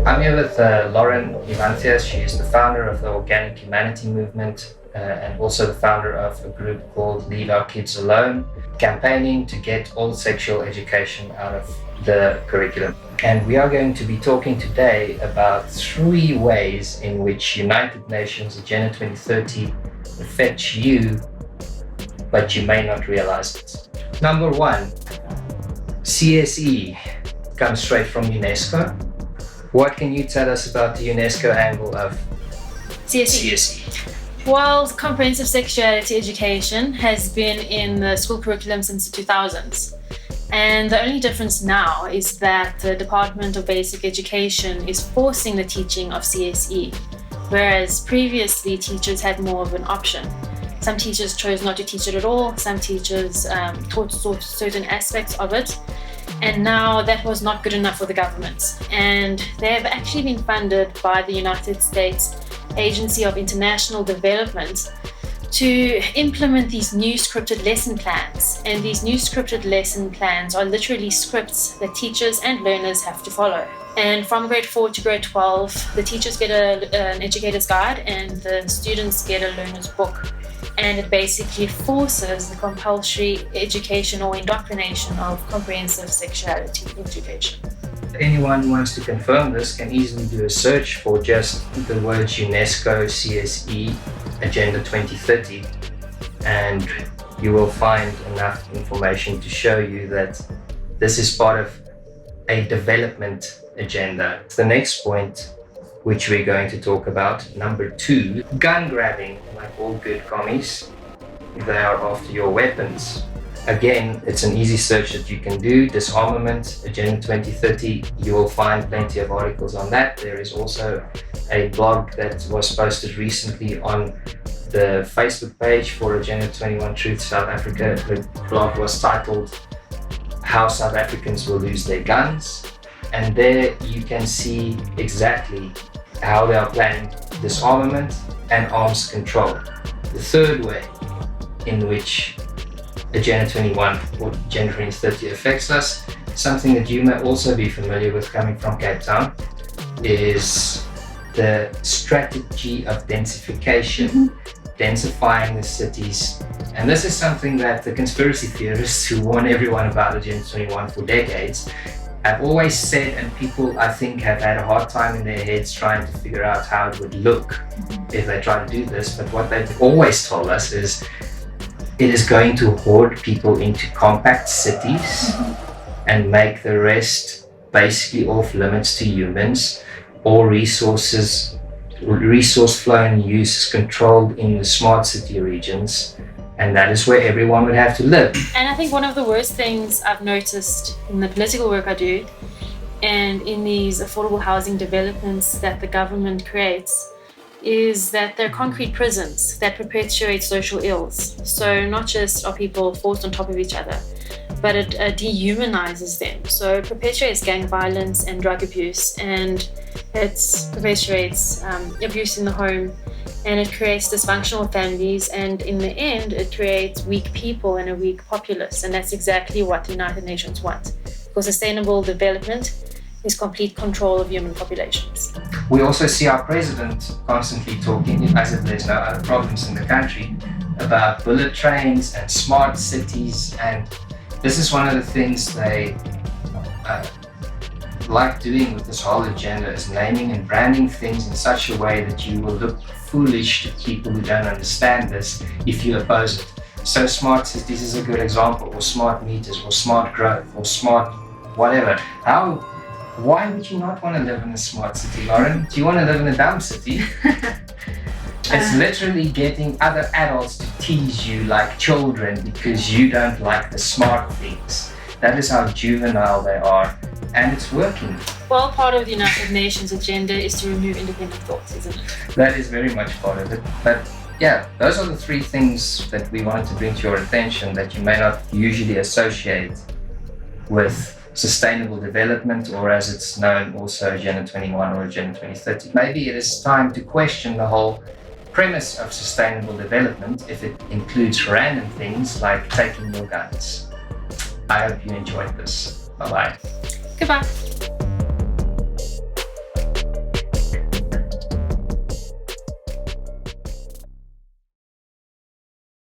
I'm here with Lauren Ivantias. She is the founder of the Organic Humanity Movement and also the founder of a group called Leave Our Kids Alone, campaigning to get all sexual education out of the curriculum. And we are going to be talking today about 3 ways in which United Nations Agenda 2030 affects you, but you may not realize it. Number 1, CSE comes straight from UNESCO. What can you tell us about the UNESCO angle of CSE? Well, comprehensive sexuality education has been in the school curriculum since the 2000s. And the only difference now is that the Department of Basic Education is forcing the teaching of CSE, whereas previously teachers had more of an option. Some teachers chose not to teach it at all, some teachers taught certain aspects of it, and now that was not good enough for the government. And they have actually been funded by the United States Agency of International Development to implement these new scripted lesson plans. And these new scripted lesson plans are literally scripts that teachers and learners have to follow. And from grade 4 to grade 12, the teachers get an educator's guide and the students get a learner's book. And it basically forces the compulsory education or indoctrination of comprehensive sexuality education. Anyone who wants to confirm this can easily do a search for just the words UNESCO CSE Agenda 2030, and you will find enough information to show you that this is part of a development agenda. The next point, which we're going to talk about, number 2, gun grabbing. Like all good commies, they are after your weapons. Again, it's an easy search that you can do, disarmament, Agenda 2030. You will find plenty of articles on that. There is also a blog that was posted recently on the Facebook page for Agenda 21 Truth South Africa. The blog was titled How South Africans Will Lose Their Guns. And there you can see exactly how they are planning disarmament and arms control. The third way in which Agenda 21 or Agenda 2030 affects us, something that you may also be familiar with coming from Cape Town, is the strategy of densification, densifying the cities. And this is something that the conspiracy theorists who warn everyone about Agenda 21 for decades have always said, and people I think have had a hard time in their heads trying to figure out how it would look if they try to do this. But what they've always told us is it is going to hoard people into compact cities and make the rest basically off limits to humans. All resource flow and use is controlled in the smart city regions, and that is where everyone would have to live. And I think one of the worst things I've noticed in the political work I do and in these affordable housing developments that the government creates is that they're concrete prisons that perpetuate social ills. So not just are people forced on top of each other, but it dehumanizes them. So it perpetuates gang violence and drug abuse, and it perpetuates abuse in the home, and it creates dysfunctional families, and in the end it creates weak people and a weak populace. And that's exactly what the United Nations want, because sustainable development is complete control of human populations. We also see our president constantly talking, as if there's no other problems in the country, about bullet trains and smart cities, and this is one of the things they like doing with this whole agenda, is naming and branding things in such a way that you will look foolish to people who don't understand this if you oppose it. So smart cities is a good example, or smart meters, or smart growth, or smart whatever. Why would you not want to live in a smart city, Lauren? Do you want to live in a dumb city? It's literally getting other adults to tease you like children because you don't like the smart things. That is how juvenile they are, and it's working. Well, part of the United Nations agenda is to remove independent thoughts, isn't it? That is very much part of it. But yeah, those are the 3 things that we wanted to bring to your attention that you may not usually associate with sustainable development, or as it's known also Agenda 21 or Agenda 2030. Maybe it is time to question the whole premise of sustainable development if it includes random things like taking your guns. I hope you enjoyed this. Bye-bye. Goodbye.